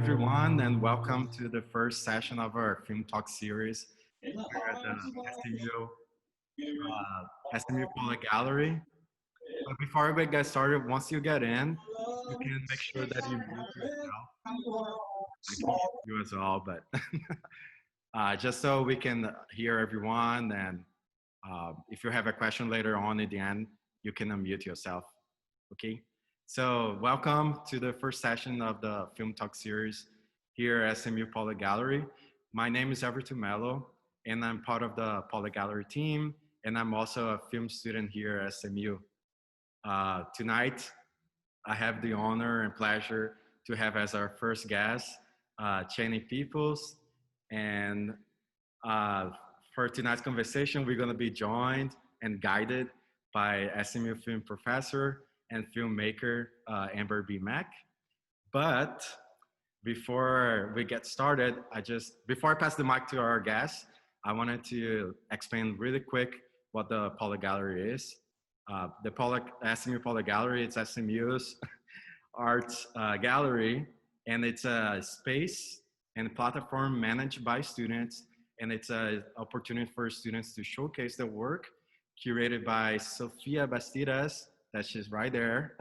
everyone, and welcome to the first session of our Film Talk series here at the SMU Pollock Gallery. But before we get started, once you get in, you can make sure that you mute yourself. I can mute you as well, but just so we can hear everyone, and if you have a question later on at the end, you can unmute yourself, okay? So welcome to the first session of the Film Talk series here at SMU Pollock Gallery. My name is Godfrey Peoples, and I'm part of the Pollock Gallery team, and I'm also a film student here at SMU. Tonight, I have the honor and pleasure to have as our first guest, Nicole Peoples. And for tonight's conversation, we're gonna be joined and guided by SMU film professor and filmmaker, Amber Bemak. But before we get started, before I pass the mic to our guest, I wanted to explain really quick what the Pollock Gallery is. The SMU Pollock Gallery, it's SMU's art gallery, and it's a space and platform managed by students, and it's an opportunity for students to showcase their work, curated by Sofia Bastidas, that she's right there.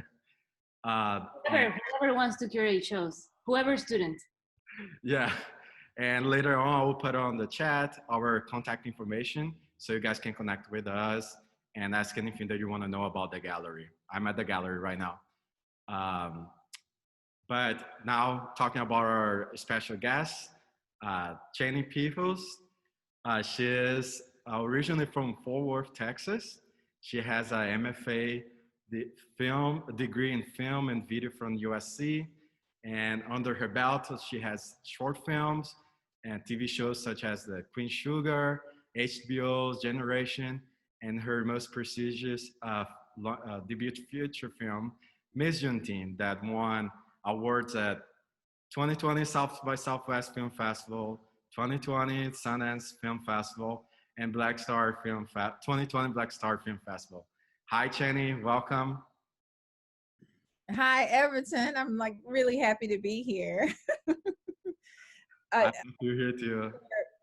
Whoever wants to curate shows, whoever student. Yeah, and later on, I will put on the chat our contact information so you guys can connect with us and ask anything that you want to know about the gallery. I'm at the gallery right now. But now talking about our special guest, Nicole Peoples. She is originally from Fort Worth, Texas. She has an MFA degree in film and video from USC. And under her belt, she has short films and TV shows such as The Queen Sugar, HBO's Generation, and her most prestigious debut feature film, Miss Juneteenth, that won awards at 2020 South by Southwest Film Festival, 2020 Sundance Film Festival, and 2020 BlackStar Film Festival. Hi, Nicole, welcome. Hi, Everton. I'm like really happy to be here. You're here too.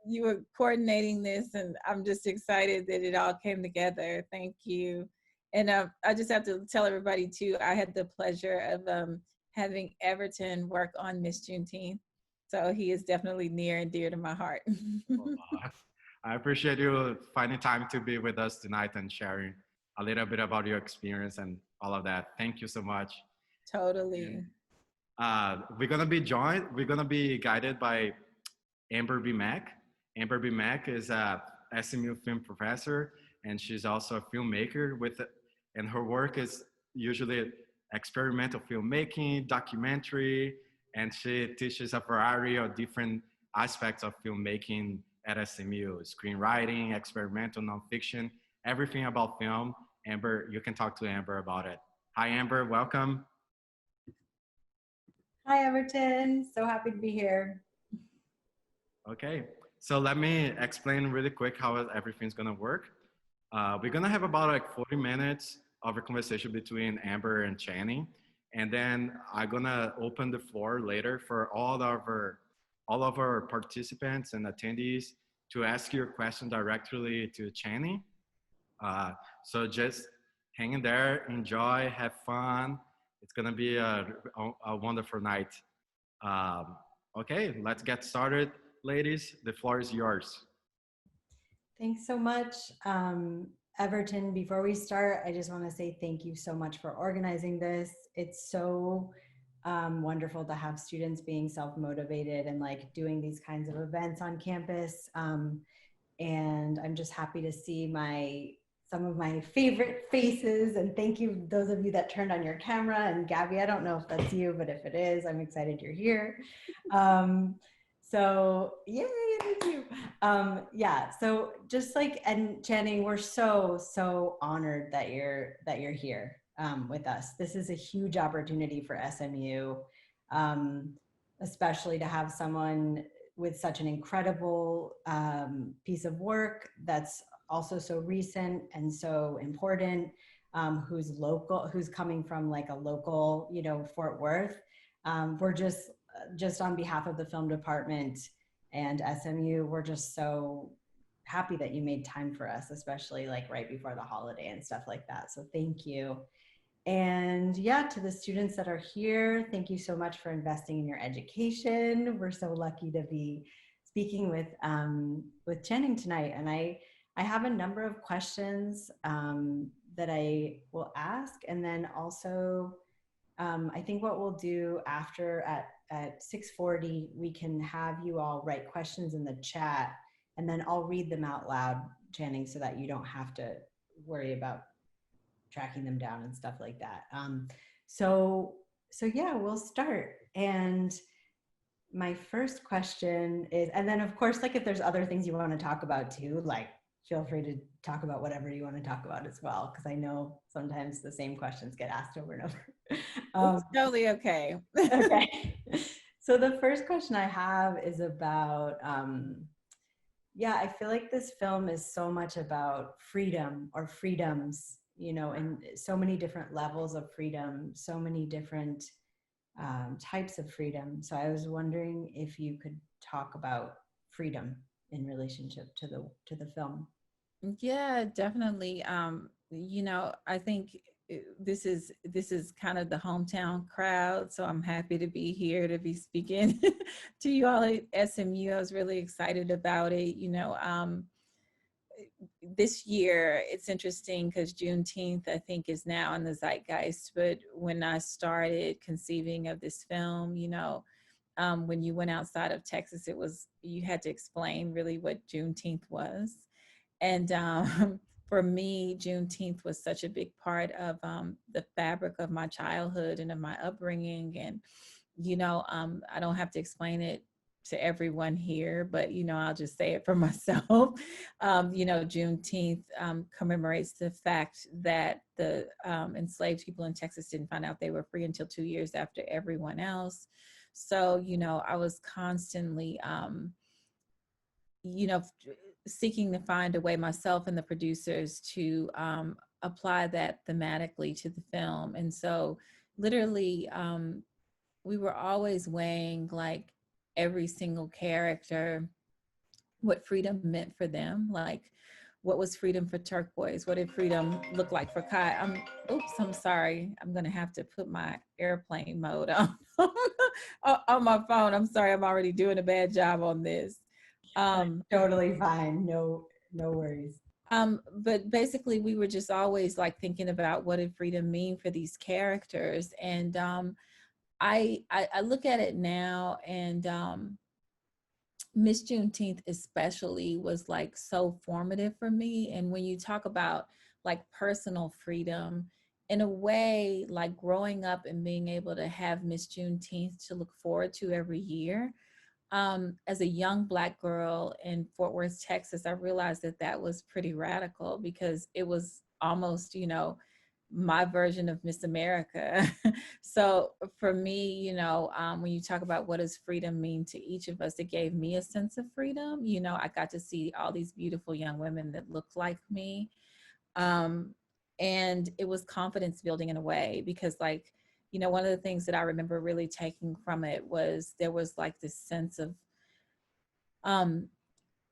You were coordinating this, and I'm just excited that it all came together. Thank you. And I just have to tell everybody too, I had the pleasure of having Everton work on Miss Juneteenth. So he is definitely near and dear to my heart. I appreciate you finding time to be with us tonight and sharing a little bit about your experience and all of that. Thank you so much. Totally. We're gonna be guided by Amber Bemak. Amber Bemak is a SMU film professor, and she's also a filmmaker and her work is usually experimental filmmaking, documentary, and she teaches a variety of different aspects of filmmaking at SMU, screenwriting, experimental nonfiction, everything about film. Amber, you can talk to Amber about it. Hi, Amber, welcome. Hi, Everton. So happy to be here. Okay, so let me explain really quick how everything's gonna work. We're gonna have about like 40 minutes of a conversation between Amber and Nicole, and then I'm gonna open the floor later for all of our participants and attendees to ask your question directly to Nicole. So just hang in there, enjoy, have fun. It's gonna be a wonderful night. Okay, let's get started. Ladies, the floor is yours. Thanks so much. Everton, before we start, I just want to say thank you so much for organizing this. It's so wonderful to have students being self-motivated and like doing these kinds of events on campus. And I'm just happy to see some of my favorite faces, and thank you those of you that turned on your camera. And Gabby, I don't know if that's you, but if it is, I'm excited you're here. So yay, thank you. Yeah, so just like, and Channing, we're so honored that you're here with us. This is a huge opportunity for SMU, especially to have someone with such an incredible piece of work that's also so recent and so important, who's coming from like a local, Fort Worth. We're just just on behalf of the film department and SMU, we're just so happy that you made time for us, especially like right before the holiday and stuff like that. So thank you. And yeah, to the students that are here, thank you so much for investing in your education. We're so lucky to be speaking with Channing tonight. And I have a number of questions that I will ask. And then also, I think what we'll do after at 6:40, we can have you all write questions in the chat, and then I'll read them out loud, Channing, so that you don't have to worry about tracking them down and stuff like that. So yeah, we'll start. And my first question is, and then of course, like if there's other things you want to talk about too, like feel free to talk about whatever you want to talk about as well, because I know sometimes the same questions get asked over and over. It's totally okay. Okay. So the first question I have is about, yeah, I feel like this film is so much about freedom or freedoms, you know, and so many different levels of freedom, so many different types of freedom. So I was wondering if you could talk about freedom in relationship to the film. Yeah, definitely. You know, I think this is kind of the hometown crowd, so I'm happy to be here to be speaking to you all at SMU. I was really excited about it. You know, this year it's interesting because Juneteenth, I think, is now in the zeitgeist. But when I started conceiving of this film, you know, when you went outside of Texas, you had to explain really what Juneteenth was. And for me, Juneteenth was such a big part of the fabric of my childhood and of my upbringing. And, you know, I don't have to explain it to everyone here, but, you know, I'll just say it for myself. You know, Juneteenth commemorates the fact that the enslaved people in Texas didn't find out they were free until 2 years after everyone else. So, you know, I was constantly, you know, seeking to find a way myself and the producers to apply that thematically to the film. And so literally we were always weighing like every single character, what freedom meant for them. Like what was freedom for Turquoise? What did freedom look like for Kai? I'm sorry. I'm gonna have to put my airplane mode on on my phone. I'm sorry, I'm already doing a bad job on this. Totally fine. No worries. But basically we were just always like thinking about what did freedom mean for these characters. And I look at it now, and Miss Juneteenth especially was like so formative for me. And when you talk about like personal freedom, in a way, like growing up and being able to have Miss Juneteenth to look forward to every year, as a young Black girl in Fort Worth, Texas, I realized that that was pretty radical because it was almost, you know, my version of Miss America. So for me, you know, when you talk about what does freedom mean to each of us, it gave me a sense of freedom. You know, I got to see all these beautiful young women that looked like me. And it was confidence building in a way because, like, you know, one of the things that I remember really taking from it was there was like this sense of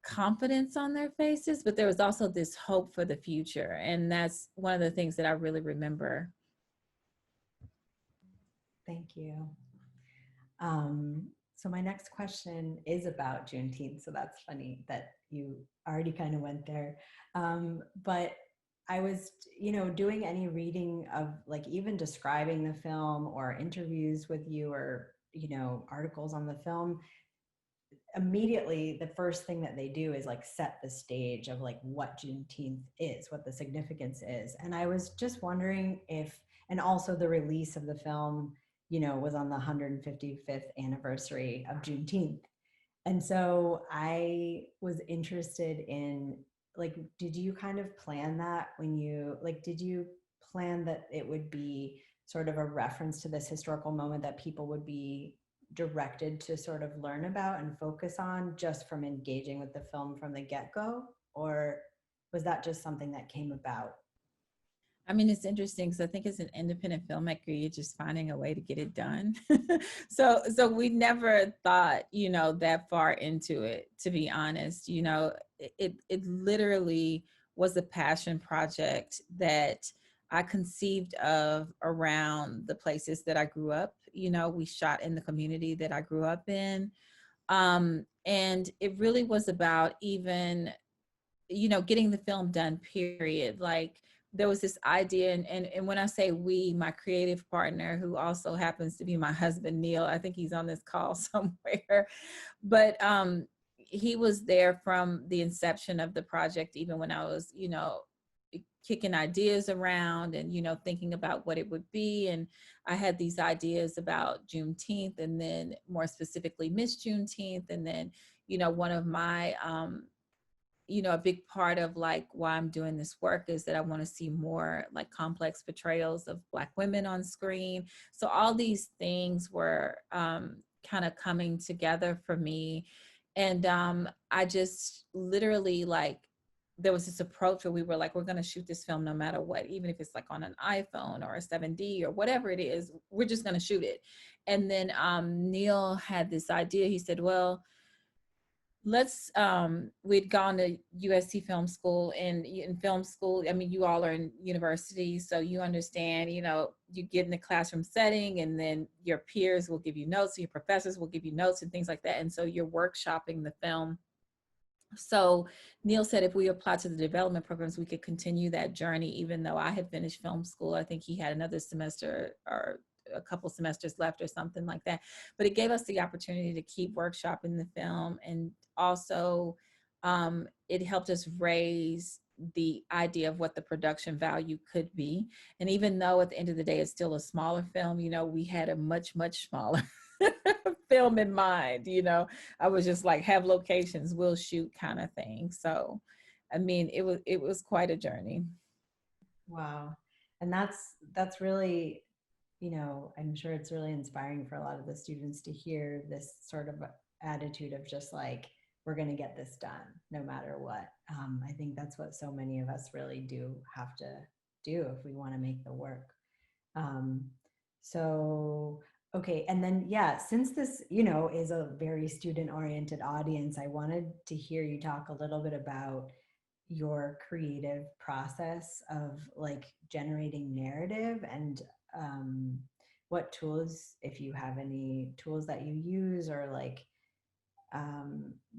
confidence on their faces, but there was also this hope for the future. And that's one of the things that I really remember. Thank you. So my next question is about Juneteenth. So that's funny that you already kind of went there. But I was, you know, doing any reading of like even describing the film or interviews with you or, you know, articles on the film. Immediately, the first thing that they do is like set the stage of like what Juneteenth is, what the significance is. And I was just wondering if, and also the release of the film, you know, was on the 155th anniversary of Juneteenth. And so I was interested in, like, did you kind of plan that when you, like, did you plan that it would be sort of a reference to this historical moment that people would be directed to sort of learn about and focus on just from engaging with the film from the get-go? Or was that just something that came about? I mean, it's interesting because I think as an independent filmmaker, you're just finding a way to get it done. So we never thought, that far into it, to be honest. It literally was a passion project that I conceived of around the places that I grew up. We shot in the community that I grew up in. And it really was about even getting the film done, period. Like there was this idea, and when I say we, my creative partner, who also happens to be my husband, Neil, I think he's on this call somewhere, but he was there from the inception of the project, even when I was, kicking ideas around and, thinking about what it would be. And I had these ideas about Juneteenth, and then more specifically Miss Juneteenth. And then, one of my, a big part of like why I'm doing this work is that I want to see more like complex portrayals of Black women on screen. So all these things were kind of coming together for me. And I just literally like, there was this approach where we were like, we're going to shoot this film no matter what, even if it's like on an iPhone or a 7D or whatever it is, we're just going to shoot it. And then Neil had this idea. He said, well, we'd gone to USC film school, and in film school, I mean, you all are in university, so you understand, you get in the classroom setting, and then your peers will give you notes, your professors will give you notes and things like that. And so you're workshopping the film. So Neil said if we apply to the development programs, we could continue that journey, even though I had finished film school. I think he had another semester or a couple semesters left or something like that. But it gave us the opportunity to keep workshopping the film. And also it helped us raise the idea of what the production value could be. And even though at the end of the day, it's still a smaller film, we had a much, much smaller film in mind. I was just like, have locations, we'll shoot kind of thing. So, I mean, it was quite a journey. Wow. And that's really, I'm sure it's really inspiring for a lot of the students to hear this sort of attitude of just like, we're going to get this done no matter what. I think that's what so many of us really do have to do if we want to make the work. Okay. And then, yeah, since this, is a very student-oriented audience, I wanted to hear you talk a little bit about your creative process of like generating narrative, and what tools, if you have any tools that you use, or like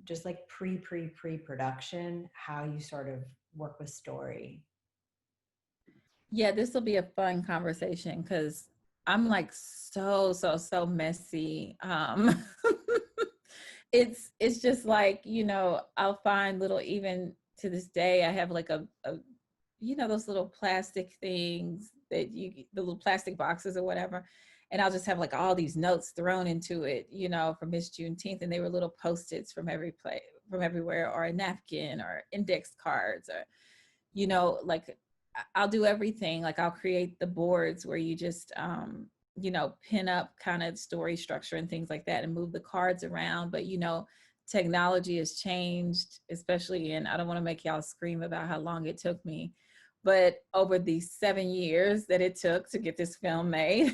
just like pre-production, how you sort of work with story. Yeah, this will be a fun conversation because I'm like so messy. It's just like, I'll find little, even to this day, I have like a those little plastic things that the little plastic boxes or whatever. And I'll just have like all these notes thrown into it, for Miss Juneteenth. And they were little Post-its from everywhere, or a napkin, or index cards, or, like I'll do everything. Like I'll create the boards where you just, pin up kind of story structure and things like that, and move the cards around. But, technology has changed, especially in, I don't want to make y'all scream about how long it took me, but over the 7 years that it took to get this film made,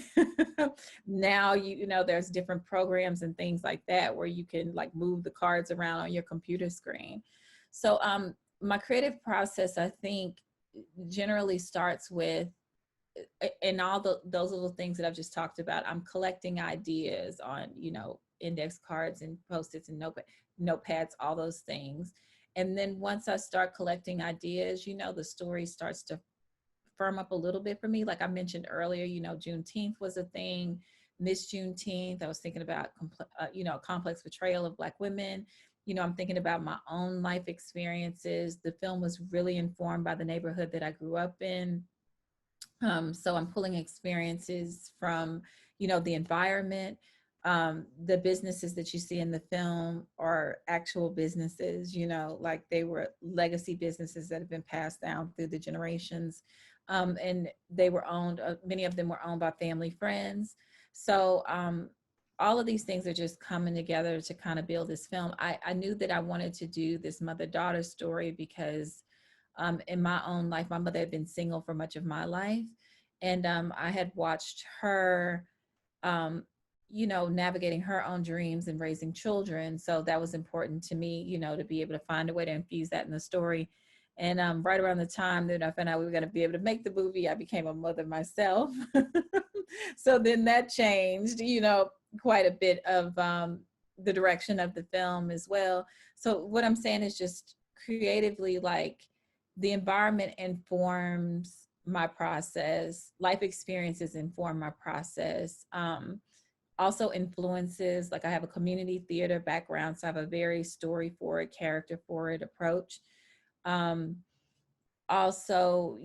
now, there's different programs and things like that where you can like move the cards around on your computer screen. So my creative process, I think, generally starts with, and all those little things that I've just talked about, I'm collecting ideas on, index cards and Post-its and notepads, all those things. And then once I start collecting ideas, the story starts to firm up a little bit for me. Like I mentioned earlier, Juneteenth was a thing. Miss Juneteenth, I was thinking about, complex portrayal of Black women. I'm thinking about my own life experiences. The film was really informed by the neighborhood that I grew up in. So I'm pulling experiences from, the environment. The businesses that you see in the film are actual businesses, like they were legacy businesses that have been passed down through the generations. And they were owned, many of them were owned by family friends. So all of these things are just coming together to kind of build this film. I knew that I wanted to do this mother-daughter story because in my own life. My mother had been single for much of my life. And I had watched her, navigating her own dreams and raising children. So that was important to me, to be able to find a way to infuse that in the story. And right around the time that I found out we were going to be able to make the movie, I became a mother myself. So then that changed, quite a bit of the direction of the film as well. So what I'm saying is just creatively, like, the environment informs my process. Life experiences inform my process. Also influences, like I have a community theater background, so I have a very story forward, character forward approach. Also,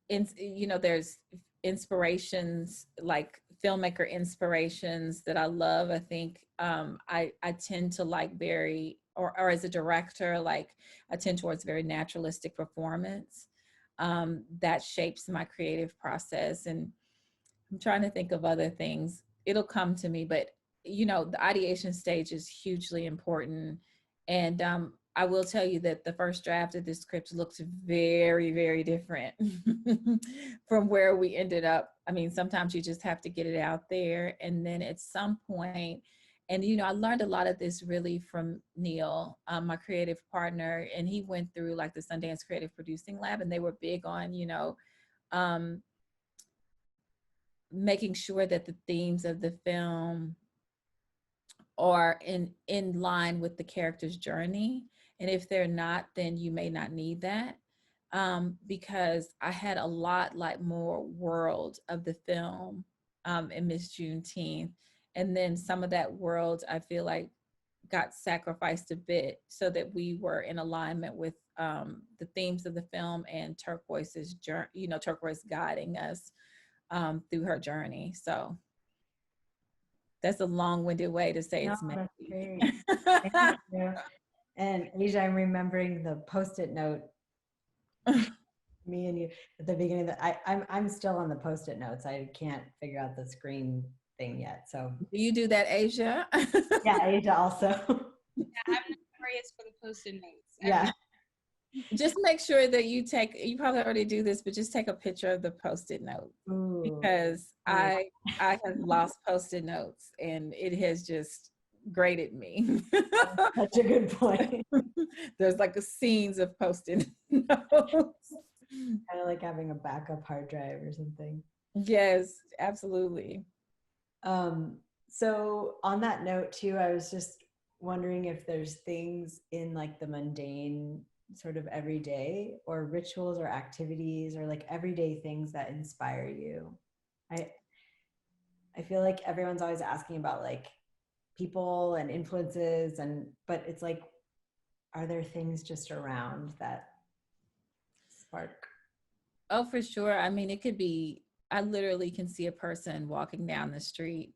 there's inspirations, like filmmaker inspirations that I love. I think I tend to like very, or as a director, like I tend towards very naturalistic performance. That shapes my creative process. And I'm trying to think of other things. It'll come to me, but the ideation stage is hugely important. And I will tell you that the first draft of this script looked very, very different from where we ended up. I mean, sometimes you just have to get it out there. And then at some point, and I learned a lot of this really from Neil, my creative partner, and he went through like the Sundance Creative Producing Lab, and they were big on, making sure that the themes of the film are in line with the character's journey. And if they're not, then you may not need that. Because I had a lot like more world of the film in Miss Juneteenth. And then some of that world, I feel like, got sacrificed a bit so that we were in alignment with the themes of the film and Turquoise's journey, Turquoise guiding us through her journey. So that's a long-winded way to say it's That's messy. great. Thank you. And Asia, I'm remembering the Post-it note. Me and you at the beginning. I'm still on the Post-it notes. I can't figure out the screen thing yet. So Do you do that, Asia? yeah, Asia also. Yeah, I'm notorious for the Post-it notes. Yeah. Just make sure that you probably already do this, but just take a picture of the Post-it note. Ooh. Because I have lost Post-it notes and it has just grated me. Such a good point. There's like scenes of Post-it notes. Kind of like having a backup hard drive or something. Yes, absolutely. So on that note too, I was just wondering if there's things in like the mundane sort of everyday or rituals or activities or like everyday things that inspire you. I feel like everyone's always asking about like people and influences, but it's like, are there things just around that spark? Oh, for sure. I mean, it could be, I literally can see a person walking down the street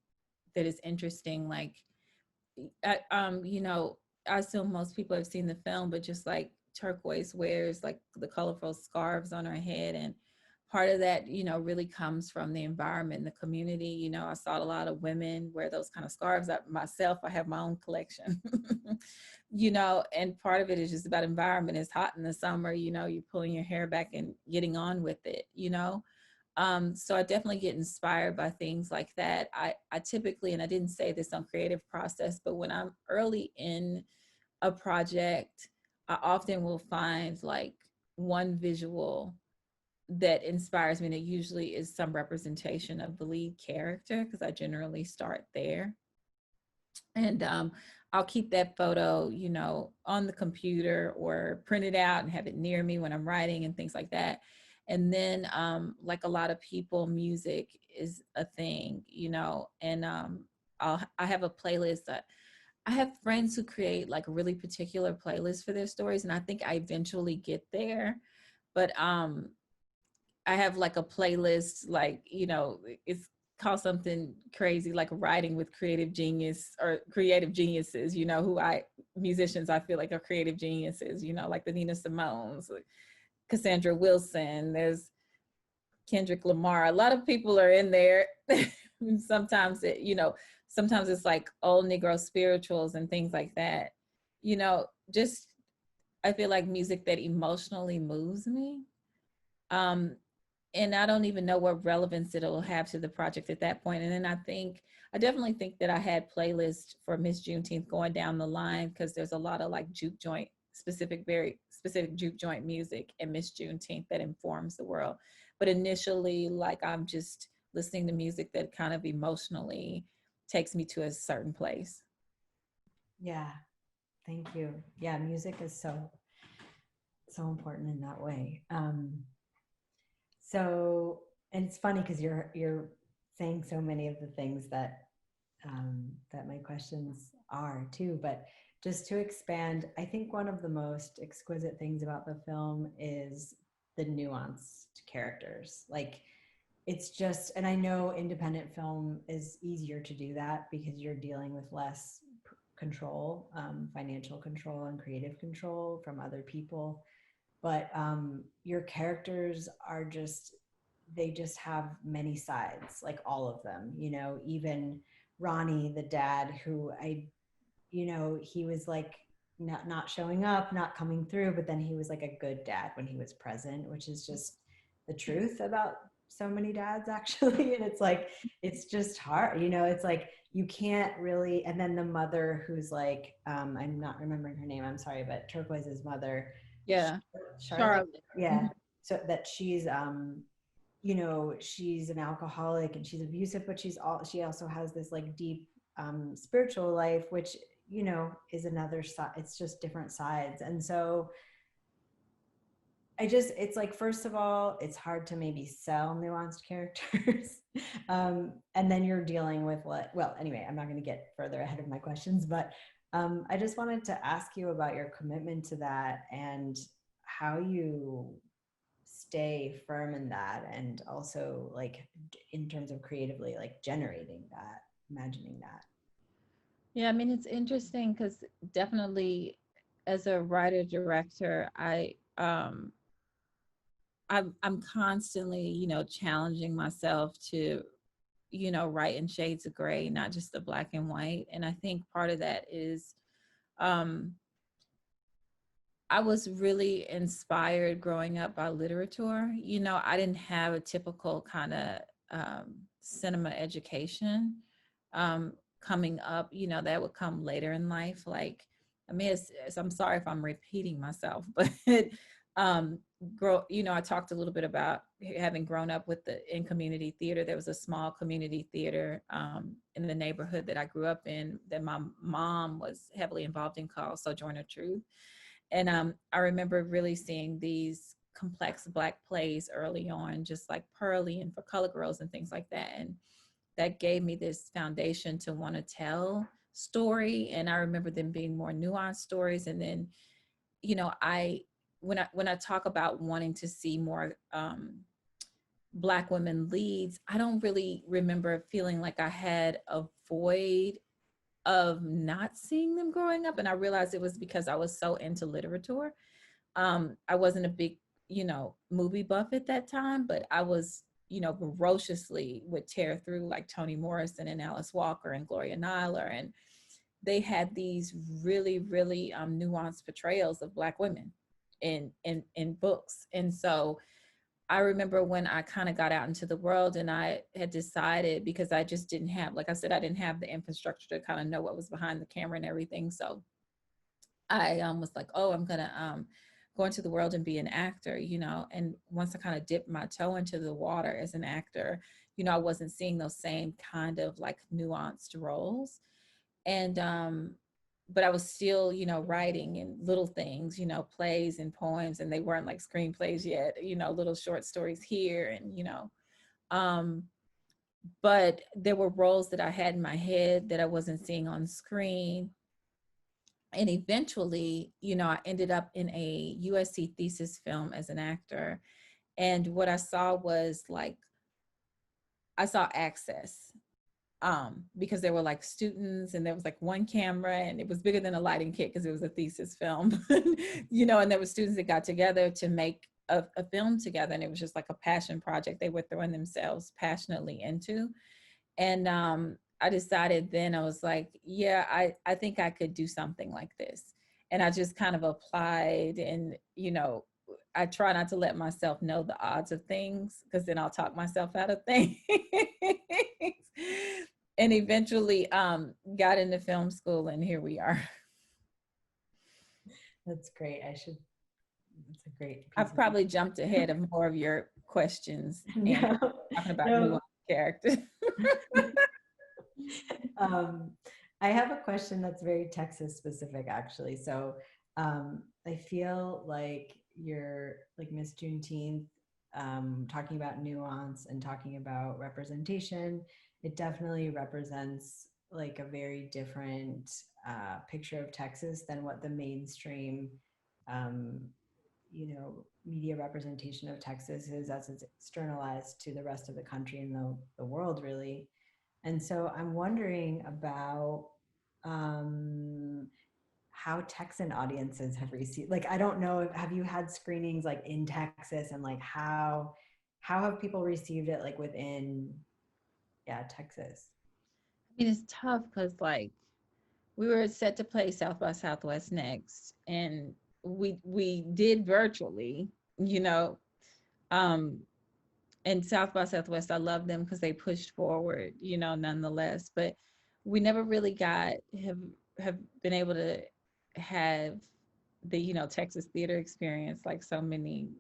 that is interesting. Like, I assume most people have seen the film, but just like Turquoise wears like the colorful scarves on her head. And part of that, really comes from the environment, the community. I saw a lot of women wear those kind of scarves. Myself, I have my own collection, and part of it is just about environment. It's hot in the summer, you're pulling your hair back and getting on with it, So I definitely get inspired by things like that. I typically, and I didn't say this on creative process, but when I'm early in a project, I often will find like one visual that inspires me, and it usually is some representation of the lead character, because I generally start there. And I'll keep that photo, on the computer or print it out and have it near me when I'm writing and things like that. And then like a lot of people, music is a thing, and I have a playlist that I have friends who create like a really particular playlist for their stories. And I think I eventually get there, but I have like a playlist, like, it's called something crazy, like writing with creative genius or creative geniuses, musicians I feel like are creative geniuses, like the Nina Simone's, Cassandra Wilson, there's Kendrick Lamar. A lot of people are in there. Sometimes sometimes it's like old Negro spirituals and things like that. Just I feel like music that emotionally moves me. Um, and I don't even know what relevance it'll have to the project at that point. And then I definitely think that I had playlists for Miss Juneteenth going down the line, because there's a lot of like juke joint, very specific juke joint music in Miss Juneteenth that informs the world. But initially, like, I'm just listening to music that kind of emotionally takes me to a certain place. Yeah, thank you. Yeah, music is so important in that way. So, and it's funny because you're saying so many of the things that that my questions are too. But just to expand, I think one of the most exquisite things about the film is the nuanced characters. Like, it's just, and I know independent film is easier to do that because you're dealing with less control, financial control and creative control from other people. But your characters are just, they just have many sides, like all of them, you know, even Ronnie, the dad, who he was like not showing up, not coming through, but then he was like a good dad when he was present, which is just the truth about so many dads actually. And it's like, it's just hard, it's like you can't really. And then the mother, who's like, I'm not remembering her name, I'm sorry, but Turquoise's mother. Yeah. Charlotte. Yeah. So that she's she's an alcoholic and she's abusive, but she also has this like deep spiritual life, which is another side. It's just different sides. And so it's like, first of all, it's hard to maybe sell nuanced characters. And then you're dealing with anyway, I'm not going to get further ahead of my questions, but I just wanted to ask you about your commitment to that and how you stay firm in that, and also like in terms of creatively like generating that, imagining that. Yeah, I mean, it's interesting because definitely as a writer director, I'm constantly, challenging myself to, write in shades of gray, not just the black and white. And I think part of that is I was really inspired growing up by literature. I didn't have a typical kind of cinema education coming up, that would come later in life. Like, I mean, I'm sorry if I'm repeating myself, but I talked a little bit about having grown up in community theater. There was a small community theater in the neighborhood that I grew up in that my mom was heavily involved in, called Sojourner Truth. And I remember really seeing these complex Black plays early on, just like Pearly and For Color Girls and things like that. And that gave me this foundation to want to tell story. And I remember them being more nuanced stories. And then, when I talk about wanting to see more Black women leads, I don't really remember feeling like I had a void of not seeing them growing up. And I realized it was because I was so into literature. I wasn't a big, movie buff at that time, but I was, ferociously would tear through like Toni Morrison and Alice Walker and Gloria Nyler. And they had these really, really nuanced portrayals of Black women in books. And so I remember when I kind of got out into the world and I had decided, because I just didn't have, like I said, I didn't have the infrastructure to kind of know what was behind the camera and everything. So I was like, oh, I'm going to go into the world and be an actor, and once I kind of dipped my toe into the water as an actor, I wasn't seeing those same kind of like nuanced roles. And but I was still, writing in little things, plays and poems, and they weren't like screenplays yet, little short stories here and, but there were roles that I had in my head that I wasn't seeing on screen. And eventually, I ended up in a USC thesis film as an actor. And what I saw was like, I saw access. Because there were like students and there was like one camera and it was bigger than a lighting kit because it was a thesis film, and there were students that got together to make a film together. And it was just like a passion project they were throwing themselves passionately into. And I decided then, I was like, yeah, I think I could do something like this. and I just kind of applied, and I try not to let myself know the odds of things, because then I'll talk myself out of things. And eventually got into film school, and here we are. That's great. That's a great piece I've probably jumped ahead of more of your questions and talking about no. nuanced characters. I have a question that's very Texas specific, actually. So I feel like you're like Miss Juneteenth, talking about nuance and talking about representation. It definitely represents like a very different picture of Texas than what the mainstream, media representation of Texas is, as it's externalized to the rest of the country and the world, really. And so I'm wondering about how Texan audiences have received, like, I don't know, have you had screenings like in Texas, and like how have people received it like within, Texas? I mean, it's tough because like we were set to play South by Southwest next, and we did virtually, um, and South by Southwest, I love them because they pushed forward, nonetheless. But we never really have been able to have the Texas theater experience, like so many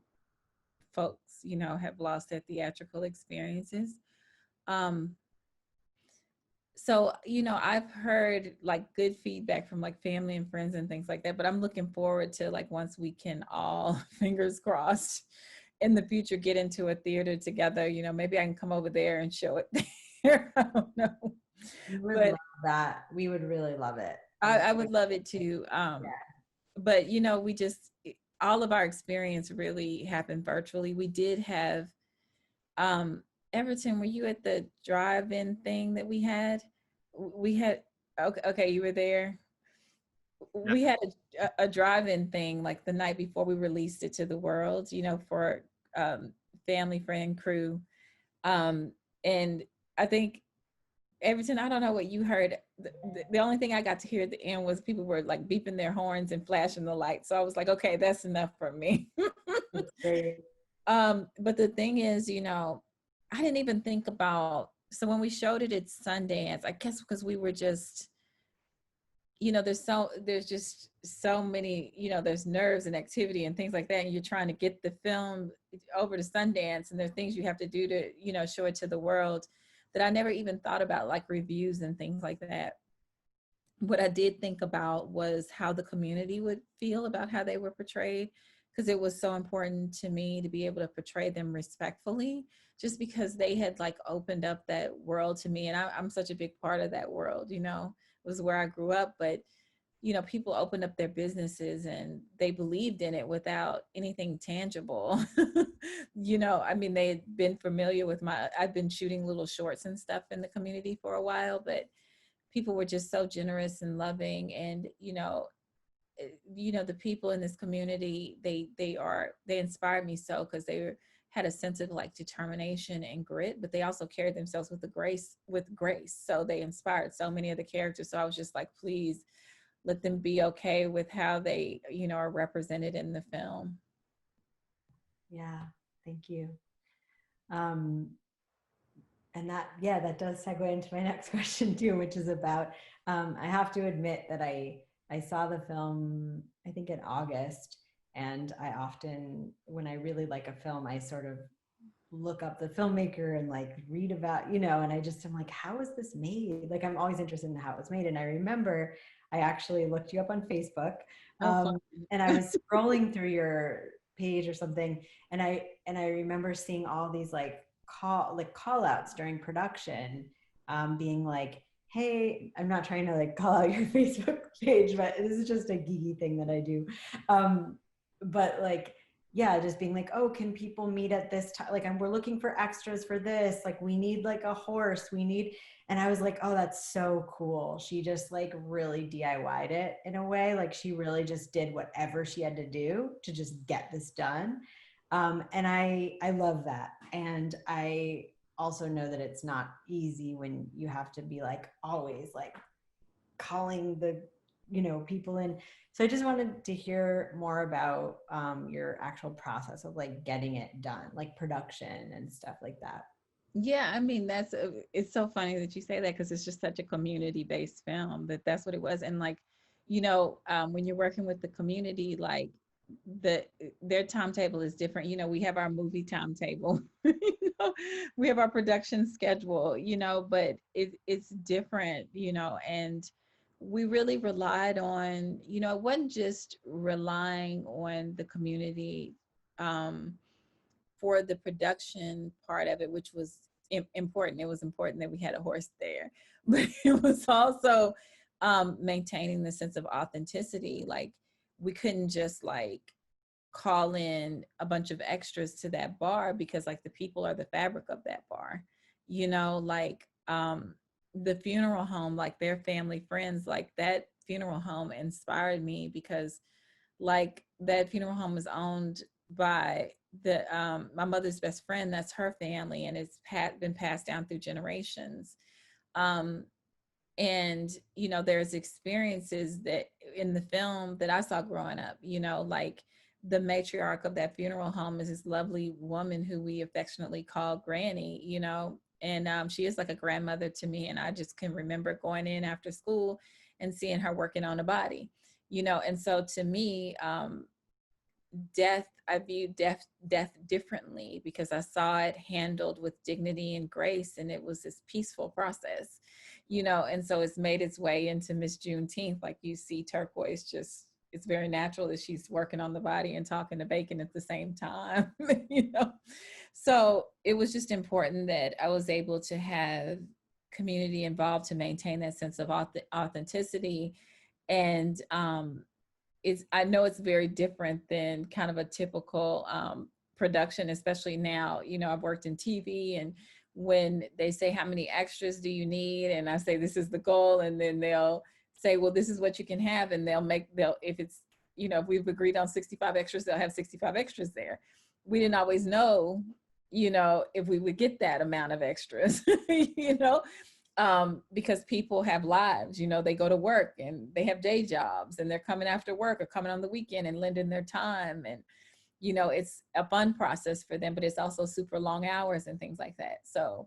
folks have lost their theatrical experiences. So I've heard like good feedback from like family and friends and things like that, but I'm looking forward to like once we can all fingers crossed in the future get into a theater together, maybe I can come over there and show it there. I don't know. We would love that. We would really love it. I would love it too. But we just, all of our experience really happened virtually. We did have Everton, were you at the drive-in thing that we had? We had, okay, you were there. Yeah. We had a drive-in thing like the night before we released it to the world, for family, friend, crew. And I think, Everton, I don't know what you heard. The only thing I got to hear at the end was people were like beeping their horns and flashing the lights. So I was like, okay, that's enough for me. That's great. But the thing is, I didn't even think about, so when we showed it at Sundance, I guess because we were just, there's just so many, there's nerves and activity and things like that. And you're trying to get the film over to Sundance, and there are things you have to do to, show it to the world, that I never even thought about, like reviews and things like that. What I did think about was how the community would feel about how they were portrayed, because it was so important to me to be able to portray them respectfully, just because they had like opened up that world to me. And I'm such a big part of that world, it was where I grew up. But, people opened up their businesses and they believed in it without anything tangible. I mean, they had been familiar with I've been shooting little shorts and stuff in the community for a while, but people were just so generous and loving. And, the people in this community, they inspired me so, because they had a sense of like determination and grit, but they also carried themselves with grace. So they inspired so many of the characters. So I was just like, please let them be okay with how they, are represented in the film. Yeah, thank you. And that does segue into my next question too, which is about, I have to admit that I saw the film, I think in August, and I often, when I really like a film, I sort of look up the filmmaker and like read about, and I'm like, how is this made? Like, I'm always interested in how it was made. And I remember I actually looked you up on Facebook, and I was scrolling through your page or something, and I remember seeing all these like call outs during production, being like, hey, I'm not trying to like call out your Facebook page, but this is just a geeky thing that I do. But like, yeah, just being like, oh, can people meet at this time? Like, we're looking for extras for this. Like, we need like a horse. And I was like, oh, that's so cool. She just like really DIY'd it in a way. Like, she really just did whatever she had to do to just get this done. And I love that. And I also know that it's not easy when you have to be like always like calling the you know, people in. So I just wanted to hear more about your actual process of like getting it done, like production and stuff like that. Yeah, I mean, it's so funny that you say that because it's just such a community-based film that's what it was. And like, when you're working with the community, like their timetable is different. We have our movie timetable, we have our production schedule, but it's different, and we really relied on, it wasn't just relying on the community, for the production part of it, which was important. It was important that we had a horse there, but it was also maintaining the sense of authenticity. Like we couldn't just like call in a bunch of extras to that bar because like the people are the fabric of that bar, like the funeral home, like their family, friends, like that funeral home inspired me because like that funeral home was owned by my mother's best friend. That's her family, and it's been passed down through generations. And there's experiences that in the film that I saw growing up, like the matriarch of that funeral home is this lovely woman who we affectionately call Granny, and she is like a grandmother to me. And I just can remember going in after school and seeing her working on a body, and so to me, I viewed death differently because I saw it handled with dignity and grace, and it was this peaceful process, and so it's made its way into Miss Juneteenth. Like you see Turquoise, just it's very natural that she's working on the body and talking to Bacon at the same time, so it was just important that I was able to have community involved to maintain that sense of authenticity. And I know it's very different than kind of a typical production, especially now. I've worked in TV, and when they say, how many extras do you need? And I say, this is the goal. And then they'll say, well, this is what you can have. And if it's, if we've agreed on 65 extras, they'll have 65 extras there. We didn't always know, if we would get that amount of extras, because people have lives, they go to work and they have day jobs, and they're coming after work or coming on the weekend and lending their time. And, it's a fun process for them, but it's also super long hours and things like that. So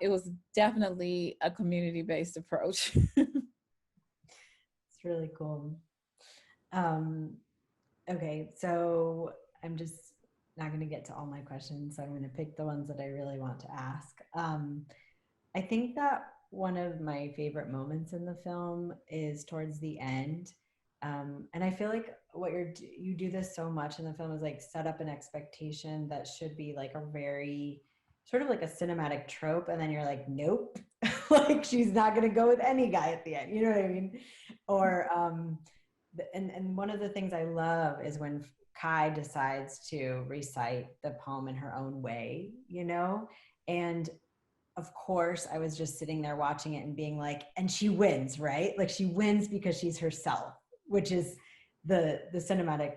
it was definitely a community-based approach. It's really cool. Okay, so I'm just not going to get to all my questions, so I'm going to pick the ones that I really want to ask. I think that one of my favorite moments in the film is towards the end. And I feel like what you do this so much in the film is like set up an expectation that should be like a very sort of like a cinematic trope. And then you're like, nope, like she's not going to go with any guy at the end. You know what I mean? Or, and one of the things I love is when Kai decides to recite the poem in her own way, and of course, I was just sitting there watching it and being like, and she wins, right? Like she wins because she's herself, which is the cinematic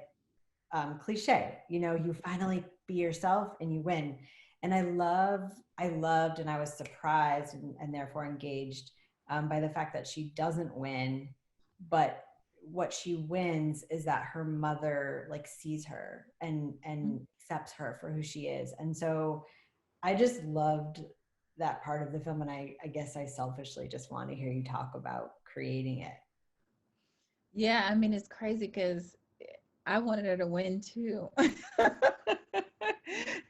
cliche. You finally be yourself and you win. And I loved, and I was surprised and therefore engaged by the fact that she doesn't win, but what she wins is that her mother like sees her and accepts her for who she is. And so I just loved that part of the film, and I guess I selfishly just want to hear you talk about creating it. Yeah, I mean, it's crazy because I wanted her to win too.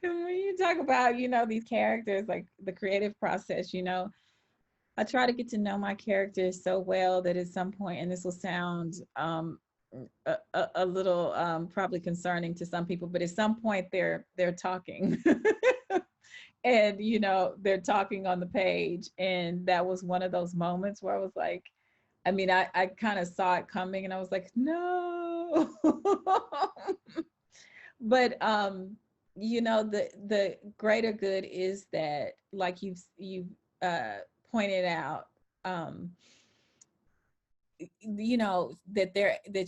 When you talk about, these characters, like the creative process, I try to get to know my characters so well that at some point, and this will sound a little probably concerning to some people, but at some point they're talking. And they're talking on the page, and that was one of those moments where I was like, I mean, I kind of saw it coming, and I was like, no. But the greater good is that, like you've pointed out, that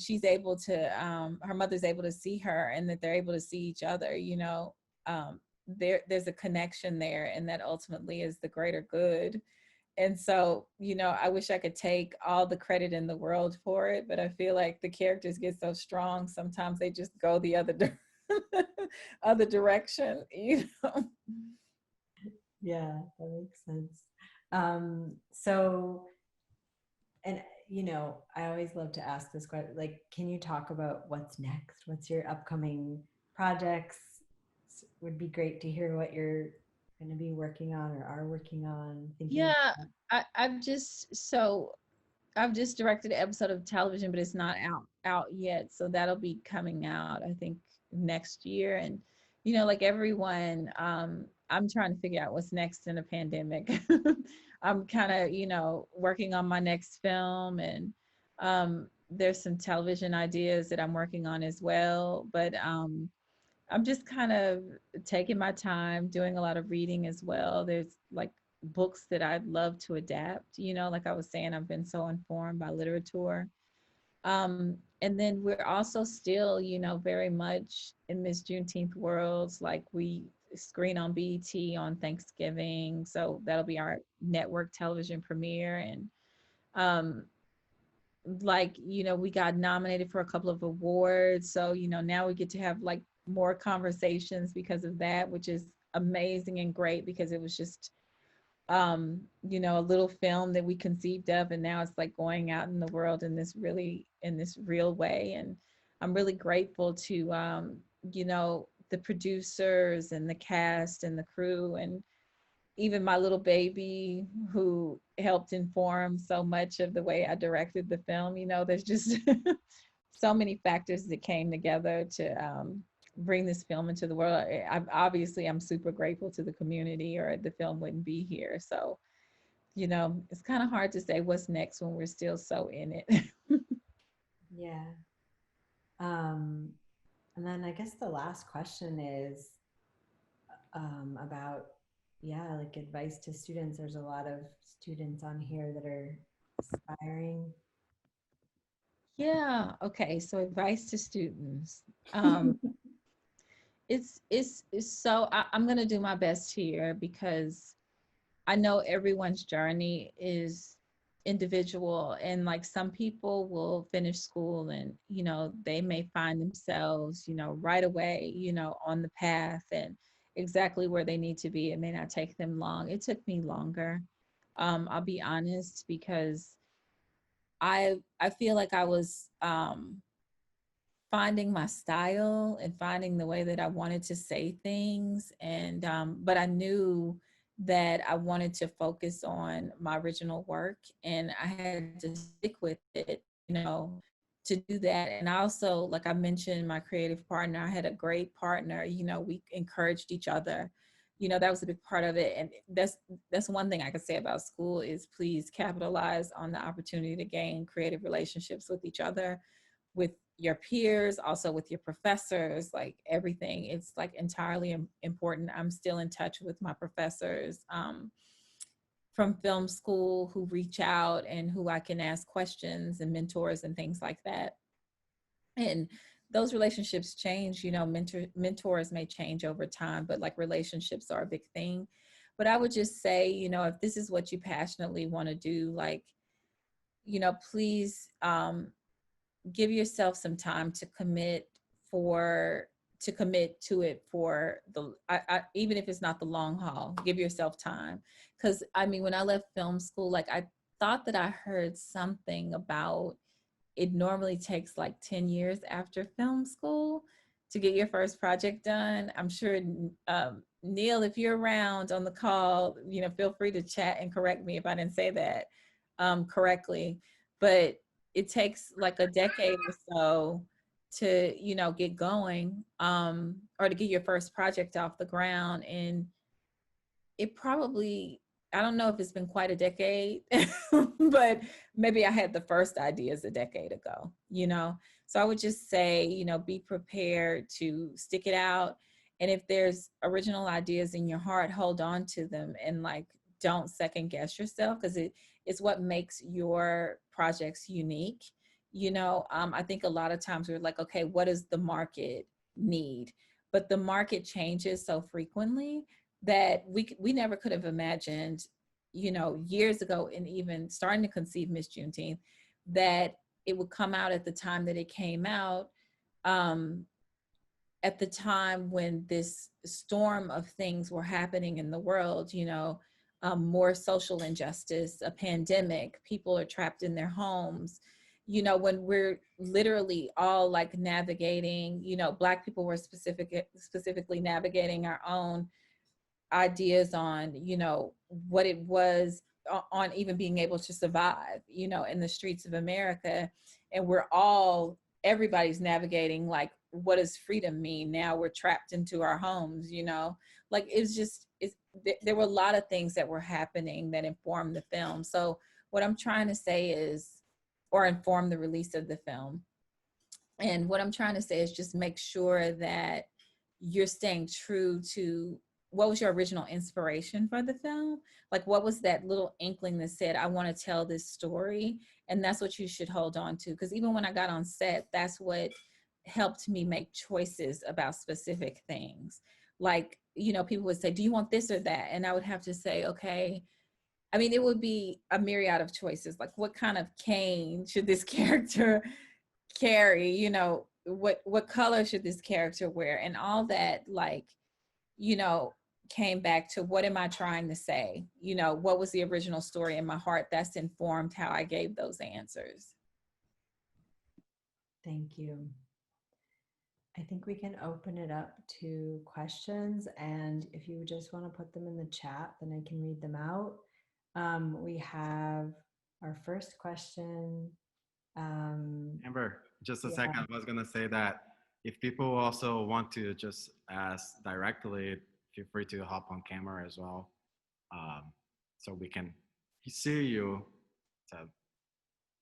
she's able to, her mother's able to see her, and that they're able to see each other. There's a connection there, and that ultimately is the greater good. And so, you know, I wish I could take all the credit in the world for it, but I feel like the characters get so strong, sometimes they just go the other other direction, you know. Yeah, that makes sense. So, and you know, I always love to ask this question, like, can you talk about what's next? What's your upcoming projects? Would be great to hear what you're going to be working on or are working on. Thinking. Yeah, I've just directed an episode of television, but it's not out yet. So that'll be coming out, I think, next year. And you know, like everyone, I'm trying to figure out what's next in a pandemic. I'm kind of, you know, working on my next film, and there's some television ideas that I'm working on as well. But I'm just kind of taking my time, doing a lot of reading as well. There's like books that I'd love to adapt. You know, like I was saying, I've been so informed by literature. And then we're also still, you know, very much in this Juneteenth worlds. Like we screen on BET on Thanksgiving, so that'll be our network television premiere. And um, like, you know, we got nominated for a couple of awards, so you know, now we get to have like more conversations because of that, which is amazing and great, because it was just you know, a little film that we conceived of, and now it's like going out in the world in this real way. And I'm really grateful to you know, the producers and the cast and the crew, and even my little baby who helped inform so much of the way I directed the film. You know, there's just so many factors that came together to bring this film into the world. I'm super grateful to the community, or the film wouldn't be here. So, you know, it's kind of hard to say what's next when we're still so in it. Yeah. And then I guess the last question is about, yeah, like advice to students. There's a lot of students on here that are aspiring. Yeah. Okay. So advice to students. It's so I'm gonna do my best here, because I know everyone's journey is individual, and like some people will finish school and, you know, they may find themselves, you know, right away, you know, on the path and exactly where they need to be. It may not take them long. It took me longer. I'll be honest, because I feel like I was finding my style and finding the way that I wanted to say things. And, but I knew that I wanted to focus on my original work, and I had to stick with it, you know, to do that. And also, like I mentioned, my creative partner, I had a great partner, you know, we encouraged each other. You know, that was a big part of it. And that's one thing I could say about school is please capitalize on the opportunity to gain creative relationships with each other, with your peers, also with your professors, like everything. It's like entirely important. I'm still in touch with my professors from film school who reach out and who I can ask questions, and mentors and things like that. And those relationships change, you know, mentors may change over time, but like relationships are a big thing. But I would just say, you know, if this is what you passionately want to do, like, you know, please give yourself some time to commit to it for the even if it's not the long haul. Give yourself time, because I mean, when I left film school, like I thought that I heard something about it normally takes like 10 years after film school to get your first project done. I'm sure Neil, if you're around on the call, you know, feel free to chat and correct me if I didn't say that correctly. But it takes like a decade or so to, you know, get going, or to get your first project off the ground. And it probably, I don't know if it's been quite a decade, but maybe I had the first ideas a decade ago, you know? So I would just say, you know, be prepared to stick it out. And if there's original ideas in your heart, hold on to them, and like, don't second guess yourself, because it's what makes your projects unique. You know, I think a lot of times we're like, okay, what does the market need? But the market changes so frequently that we never could have imagined years ago, and even starting to conceive Miss Juneteenth, that it would come out at the time that it came out, at the time when this storm of things were happening in the world, more social injustice, a pandemic, people are trapped in their homes, when we're literally all like navigating, Black people were specifically navigating our own ideas on, what it was on even being able to survive, in the streets of America. And everybody's navigating like, what does freedom mean? Now we're trapped into our homes, like there were a lot of things that were happening that informed the film. So what I'm trying to say is, or inform the release of the film. And what I'm trying to say is just make sure that you're staying true to what was your original inspiration for the film? Like, what was that little inkling that said, I want to tell this story? And that's what you should hold on to. Because even when I got on set, that's what helped me make choices about specific things. Like, people would say, do you want this or that? And I would have to say, okay. I mean, it would be a myriad of choices. Like, what kind of cane should this character carry? What color should this character wear? And all that, like, came back to, what am I trying to say? What was the original story in my heart? That's informed how I gave those answers. Thank you. I think we can open it up to questions, and if you just want to put them in the chat, then I can read them out. We have our first question. Amber, just a second. I was going to say that if people also want to just ask directly, feel free to hop on camera as well, so we can see you. So,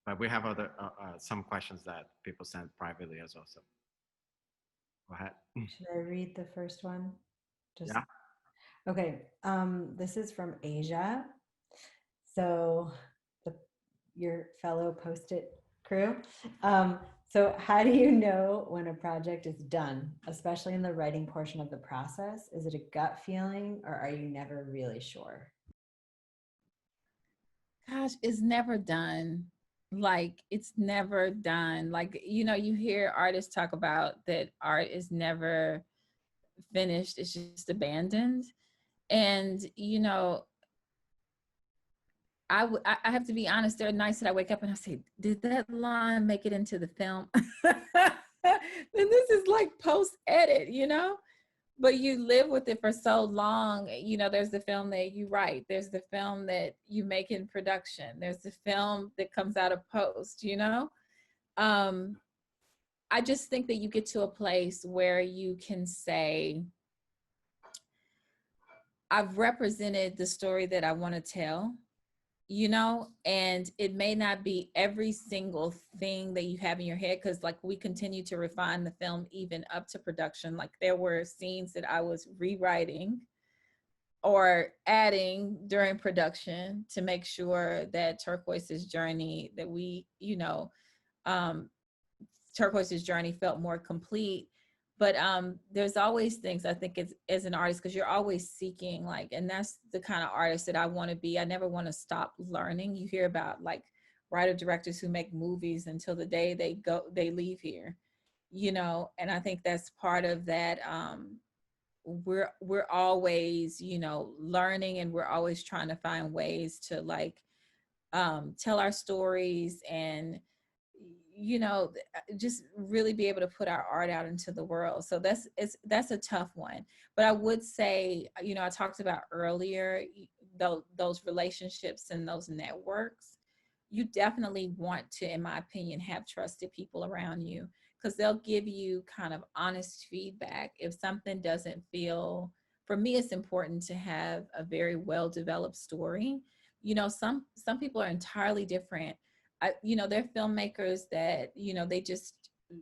but we have other some questions that people sent privately as well. So go ahead. Should I read the first one? Yeah. Okay. This is from Asia. So your fellow Post-it crew. So how do you know when a project is done, especially in the writing portion of the process? Is it a gut feeling, or are you never really sure? Gosh, it's never done. Like, it's never done. Like, you hear artists talk about that art is never finished, it's just abandoned. And, I have to be honest, there are nights that I wake up and I say, did that line make it into the film? And this is like post-edit, but you live with it for so long. There's the film that you write, there's the film that you make in production, there's the film that comes out of post. I just think that you get to a place where you can say, I've represented the story that I want to tell, and it may not be every single thing that you have in your head, because like we continue to refine the film even up to production. Like, there were scenes that I was rewriting or adding during production to make sure that Turquoise's journey, that Turquoise's journey felt more complete. But there's always things, I think, as an artist, because you're always seeking, like, and that's the kind of artist that I want to be. I never want to stop learning. You hear about like writer directors who make movies until the day they leave here, and I think that's part of that. We're always, learning, and we're always trying to find ways to like tell our stories, and just really be able to put our art out into the world. So that's a tough one. But I would say, I talked about earlier, those relationships and those networks, you definitely want to, in my opinion, have trusted people around you, because they'll give you kind of honest feedback. If something doesn't feel, for me, it's important to have a very well-developed story. Some people are entirely different. They're filmmakers that,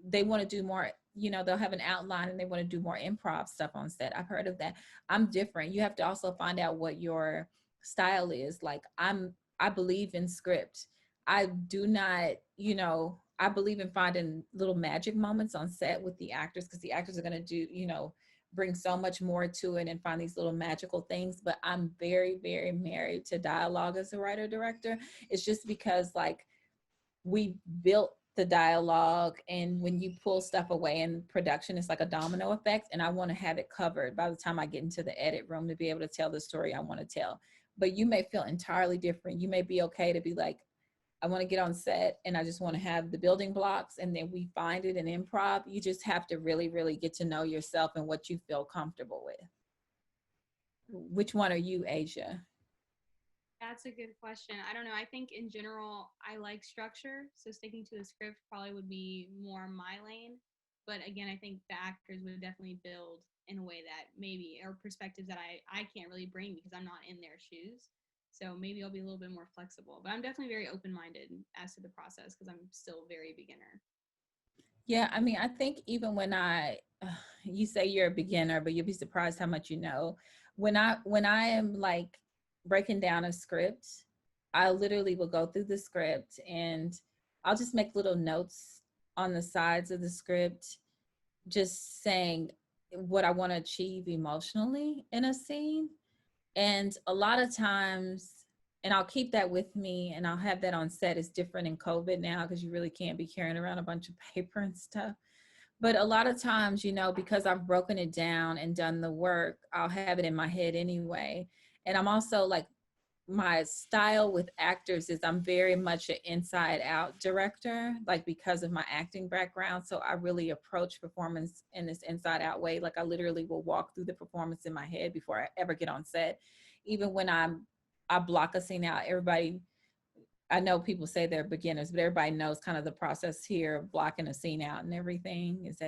they want to do more, they'll have an outline and they want to do more improv stuff on set. I've heard of that. I'm different. You have to also find out what your style is. Like, I believe in script. I do not, I believe in finding little magic moments on set with the actors, because the actors are going to bring so much more to it and find these little magical things. But I'm very, very married to dialogue as a writer director. It's just because like we built the dialogue, and when you pull stuff away in production, it's like a domino effect, and I want to have it covered by the time I get into the edit room to be able to tell the story I want to tell. But you may feel entirely different. You may be okay to be like, I want to get on set and I just want to have the building blocks, and then we find it in improv. You just have to really, really get to know yourself and what you feel comfortable with. Which one are you, Asia? That's a good question. I don't know. I think in general, I like structure. So sticking to the script probably would be more my lane. But again, I think the actors would definitely build in a way that maybe, or perspectives that I can't really bring because I'm not in their shoes. So maybe I'll be a little bit more flexible. But I'm definitely very open-minded as to the process because I'm still very beginner. Yeah, I mean, I think even when you say you're a beginner, but you'll be surprised how much you know. When I am like breaking down a script, I literally will go through the script and I'll just make little notes on the sides of the script, just saying what I want to achieve emotionally in a scene. And a lot of times, and I'll keep that with me and I'll have that on set. It's different in COVID now because you really can't be carrying around a bunch of paper and stuff. But a lot of times, you know, because I've broken it down and done the work, I'll have it in my head anyway. And I'm also like, my style with actors is I'm very much an inside out director, like because of my acting background. So I really approach performance in this inside out way. Like I literally will walk through the performance in my head before I ever get on set. Even when I block a scene out, everybody, I know people say they're beginners, but everybody knows kind of the process here of blocking a scene out and everything. Is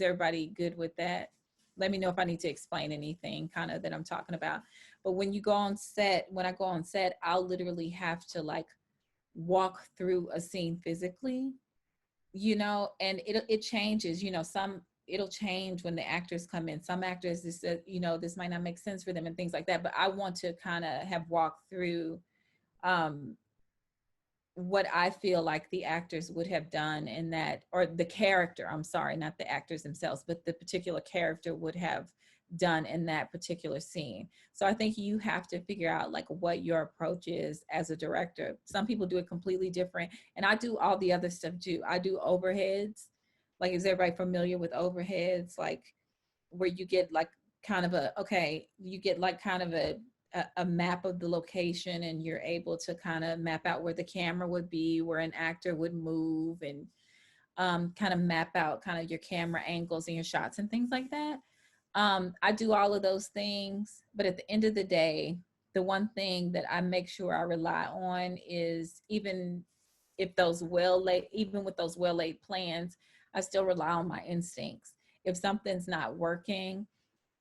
everybody good with that? Let me know if I need to explain anything kind of that I'm talking about. But when I go on set, I'll literally have to like walk through a scene physically, you know, and it changes, you know, it'll change when the actors come in. Some actors, this might not make sense for them and things like that. But I want to kind of have walked through what I feel like the actors would have done in that, or the character, I'm sorry, not the actors themselves, but the particular character would have done in that particular scene. So I think you have to figure out like what your approach is as a director. Some people do it completely different. And I do all the other stuff too. I do overheads. Like, is everybody familiar with overheads? Like where you get like kind of a map of the location, and you're able to kind of map out where the camera would be, where an actor would move, and kind of map out kind of your camera angles and your shots and things like that. I do all of those things, but at the end of the day, the one thing that I make sure I rely on is even with those well-laid plans, I still rely on my instincts. If something's not working,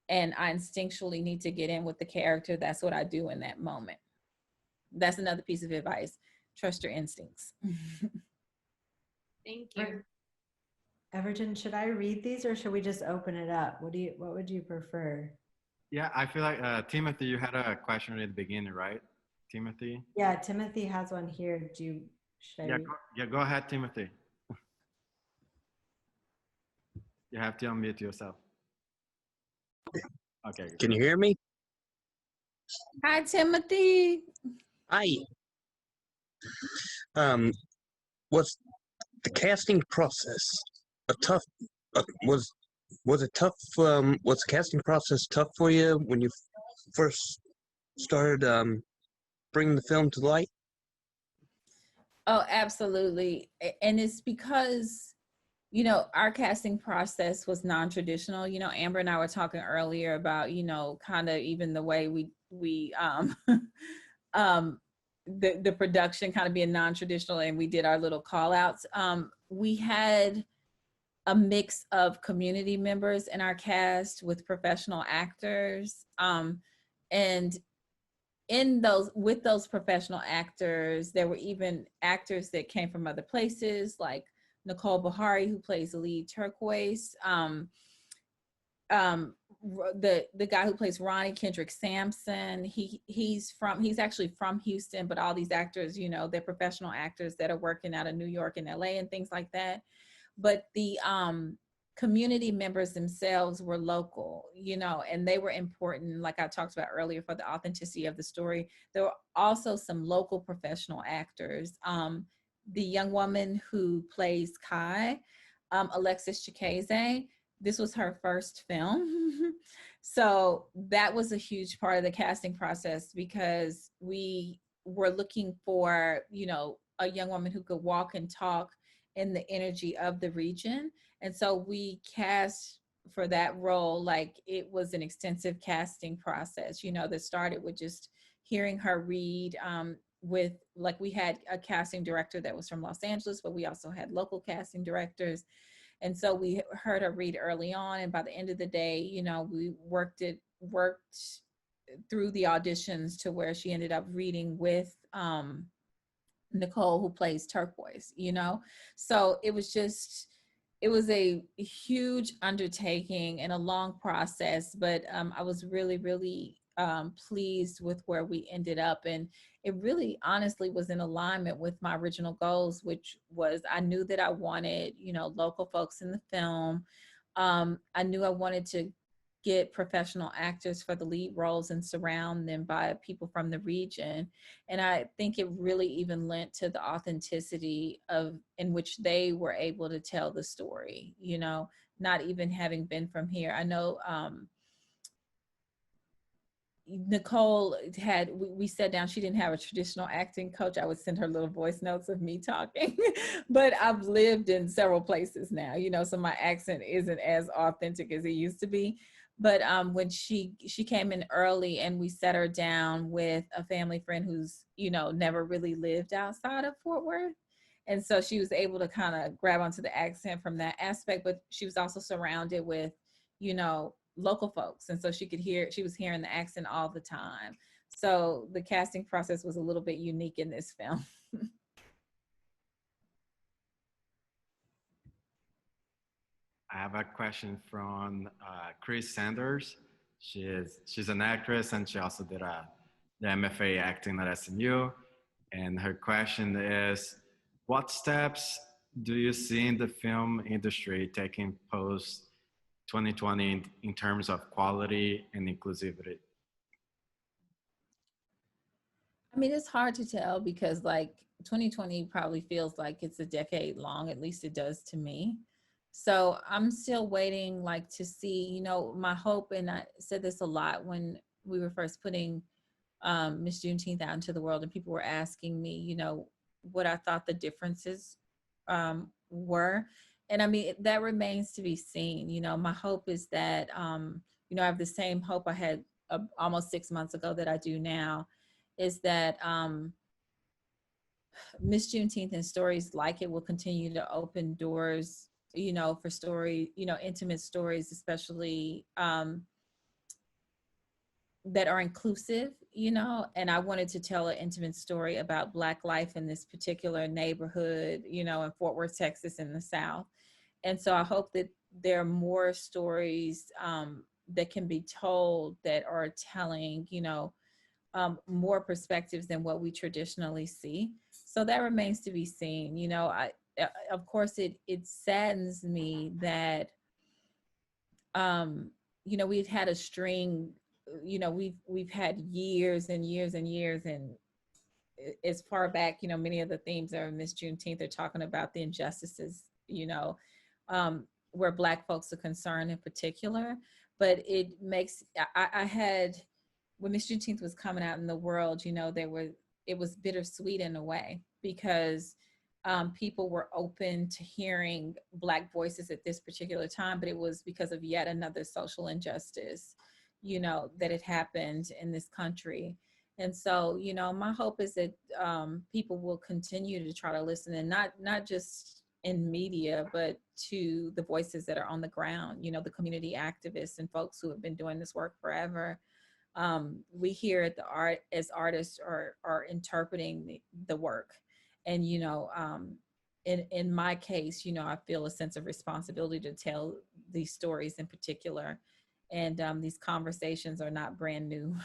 and I instinctually need to get in with the character, that's what I do in that moment. That's another piece of advice. Trust your instincts. Thank you. Everton, should I read these or should we just open it up? What would you prefer? Yeah, I feel like Timothy, you had a question at the beginning, right? Timothy? Yeah, Timothy has one here. Go ahead, Timothy. You have to unmute yourself. Okay. Can you hear me? Hi, Timothy. Hi. Was the casting process was the casting process tough for you when you first started bringing the film to light? Oh, absolutely. And it's because, you know, our casting process was non-traditional. You know, Amber and I were talking earlier about, you know, kind of even the way we the production kind of being non-traditional, and we did our little call outs. We had a mix of community members in our cast with professional actors. And with those professional actors, there were even actors that came from other places, like Nicole Beharie, who plays the lead Turquoise. The guy who plays Ronnie, Kendrick Sampson, he's actually from Houston, but all these actors, you know, they're professional actors that are working out of New York and LA and things like that. But community members themselves were local, you know, and they were important, like I talked about earlier, for the authenticity of the story. There were also some local professional actors. The young woman who plays Kai, Alexis Chikeze, this was her first film. So that was a huge part of the casting process, because we were looking for, you know, a young woman who could walk and talk in the energy of the region. And so we cast for that role, like it was an extensive casting process, you know, that started with just hearing her read. With, like, we had a casting director that was from Los Angeles, but we also had local casting directors. And so we heard her read early on. And by the end of the day, you know, we worked through the auditions to where she ended up reading with Nicole, who plays Turquoise, you know? So it was just, it was a huge undertaking and a long process, but I was really, really pleased with where we ended up. And it really honestly was in alignment with my original goals, which was, I knew that I wanted, you know, local folks in the film. I knew I wanted to get professional actors for the lead roles and surround them by people from the region. And I think it really even lent to the authenticity of in which they were able to tell the story, you know, not even having been from here. I know Nicole had, we sat down, she didn't have a traditional acting coach. I would send her little voice notes of me talking, but I've lived in several places now, you know, so my accent isn't as authentic as it used to be. But when she came in early, and we set her down with a family friend who's, you know, never really lived outside of Fort Worth. And so she was able to kind of grab onto the accent from that aspect, but she was also surrounded with, you know, local folks. And so she was hearing the accent all the time. So the casting process was a little bit unique in this film. I have a question from Chris Sanders. She's an actress, and she also did the MFA acting at SMU. And her question is, what steps do you see in the film industry taking post 2020 in terms of quality and inclusivity? I mean, it's hard to tell, because like 2020 probably feels like it's a decade long, at least it does to me. So I'm still waiting, like, to see, you know, my hope, and I said this a lot when we were first putting Miss Juneteenth out into the world, and people were asking me, you know, what I thought the differences were. And I mean, that remains to be seen. You know, my hope is that, you know, I have the same hope I had almost 6 months ago that I do now, is that Miss Juneteenth and stories like it will continue to open doors, you know, for story, you know, intimate stories, especially that are inclusive, you know. And I wanted to tell an intimate story about Black life in this particular neighborhood, you know, in Fort Worth, Texas, in the South. And so I hope that there are more stories that can be told that are telling, you know, more perspectives than what we traditionally see. So that remains to be seen. You know, of course, it saddens me that, you know, we've had a string, you know, we've had years and years and years, and as far back, you know, many of the themes are Miss Juneteenth. They're talking about the injustices, you know, where Black folks are concerned in particular. But it makes, I had, when Miss Juneteenth was coming out in the world, you know, it was bittersweet in a way, because people were open to hearing Black voices at this particular time, but it was because of yet another social injustice, you know, that had happened in this country. And so, you know, my hope is that people will continue to try to listen, and not just in media, but to the voices that are on the ground, you know, the community activists and folks who have been doing this work forever. We here at the art, as artists, are interpreting the work. And, you know, in my case, you know, I feel a sense of responsibility to tell these stories in particular. And these conversations are not brand new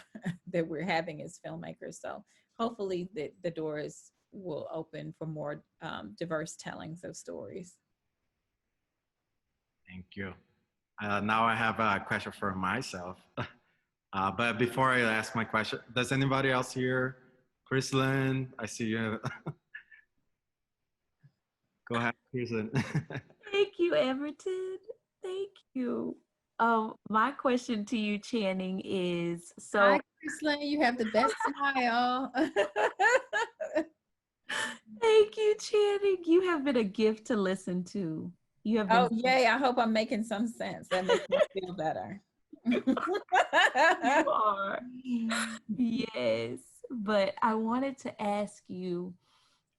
that we're having as filmmakers. So hopefully the doors will open for more diverse tellings of stories. Thank you. Now I have a question for myself. But before I ask my question, does anybody else here? Chrislyn, I see you. Go ahead, Chrislyn. Thank you, Everton. Thank you. My question to you, Channing, is Hi, Chrislyn, you have the best smile. thank you, Channing. You have been a gift to listen to. You have been Oh, yay. I hope I'm making some sense. That makes me feel better. you are. Yes. But I wanted to ask you,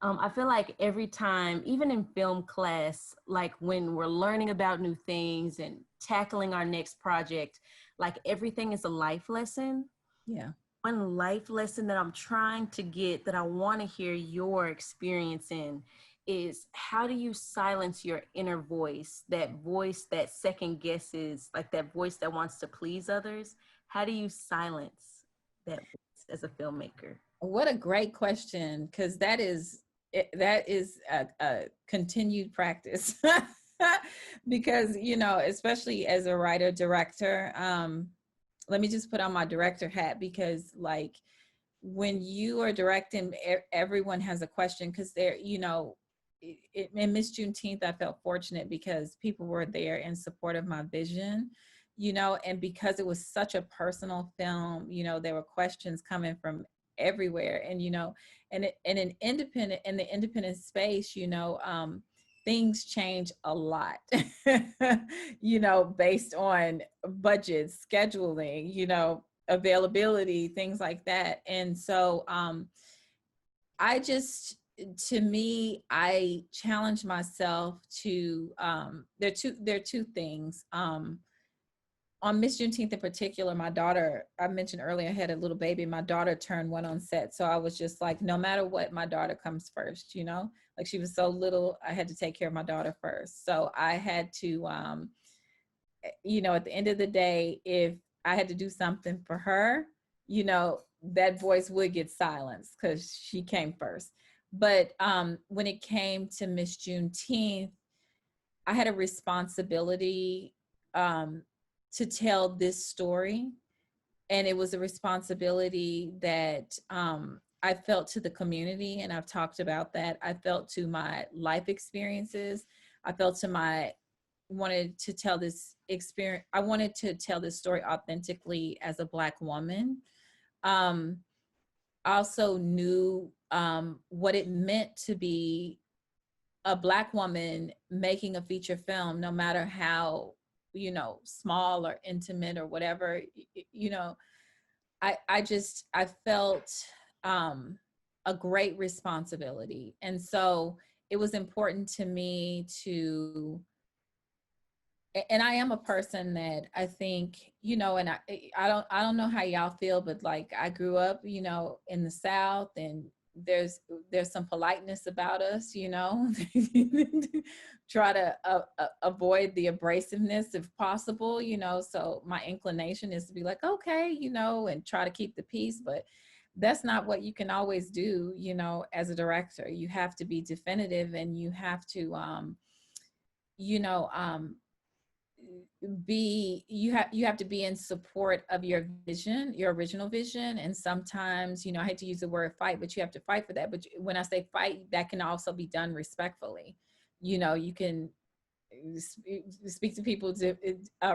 I feel like every time, even in film class, like when we're learning about new things and tackling our next project, like everything is a life lesson. Yeah. One life lesson that I'm trying to get, that I want to hear your experience in, is how do you silence your inner voice that second guesses, like that voice that wants to please others? How do you silence that voice as a filmmaker? What a great question, because that is a continued practice. Because, you know, especially as a writer director, let me just put on my director hat, because like when you are directing, everyone has a question, because they're, you know, in Miss Juneteenth, I felt fortunate because people were there in support of my vision, you know, and because it was such a personal film, you know, there were questions coming from everywhere. And, you know, and in the independent space, you know, things change a lot, you know, based on budgets, scheduling, you know, availability, things like that. And so to me, I challenge myself to, there are two things. On Miss Juneteenth in particular, my daughter, I mentioned earlier, I had a little baby. My daughter turned one on set. So I was just like, no matter what, my daughter comes first, you know? Like, she was so little, I had to take care of my daughter first. So I had to, you know, at the end of the day, if I had to do something for her, you know, that voice would get silenced because she came first. But when it came to Miss Juneteenth, I had a responsibility to tell this story. And it was a responsibility that I felt to the community. And I've talked about that. I felt to my life experiences. I felt to wanted to tell this experience. I wanted to tell this story authentically as a Black woman. I also knew what it meant to be a Black woman making a feature film, no matter how, you know, small or intimate or whatever, you know. I felt a great responsibility. And so it was important to me to, and I am a person that I think, you know, and I don't know how y'all feel, but like I grew up, you know, in the South, and there's some politeness about us, you know. Try to avoid the abrasiveness if possible, you know. So my inclination is to be like, okay, you know, and try to keep the peace, but that's not what you can always do, you know. As a director, you have to be definitive, and you have to you know, you have to be in support of your vision, your original vision. And sometimes, you know, I hate to use the word fight, but you have to fight for that. But when I say fight, that can also be done respectfully. You know, you can speak to people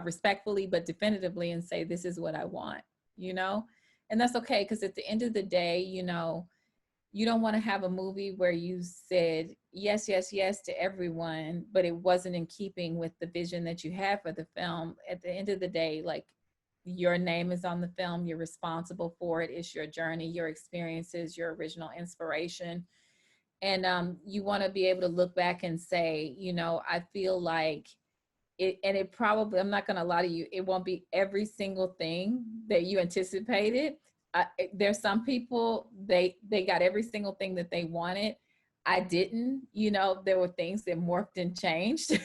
respectfully but definitively and say, this is what I want, you know. And that's okay, because at the end of the day, you know, you don't want to have a movie where you said yes, yes, yes to everyone, but it wasn't in keeping with the vision that you had for the film. At the end of the day, like, your name is on the film, you're responsible for it, it's your journey, your experiences, your original inspiration. And you want to be able to look back and say, you know, I feel like it, and it probably, I'm not going to lie to you, it won't be every single thing that you anticipated. There's some people, they got every single thing that they wanted. I didn't, you know. There were things that morphed and changed.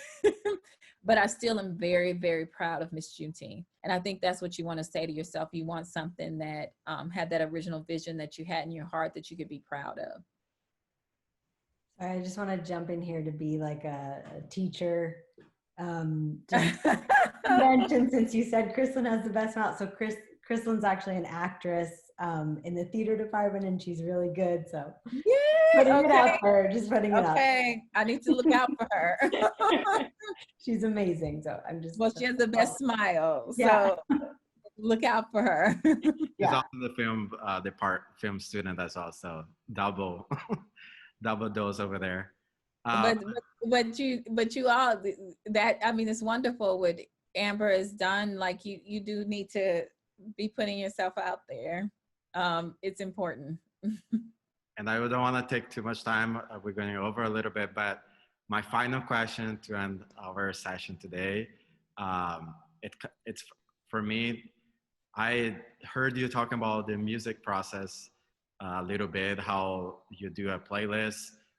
But I still am very, very proud of Miss Juneteenth. And I think that's what you want to say to yourself. You want something that had that original vision that you had in your heart that you could be proud of. I just want to jump in here to be like a teacher Just mention, since you said Kristlyn has the best mouth, so Kristlyn's actually an actress in the theater department, and she's really good. So putting it out for her, just putting it out. Okay, I need to look out for her. She's amazing. So I'm just. Well, she has the best smile. Yeah. So look out for her. She's also the film student as well. So double dose over there. But you all, that, I mean, it's wonderful what Amber has done. Like you do need to be putting yourself out there. It's important. And I don't want to take too much time. We're going over a little bit, but my final question to end our session today, it's for me. I heard you talking about the music process a little bit, how you do a playlist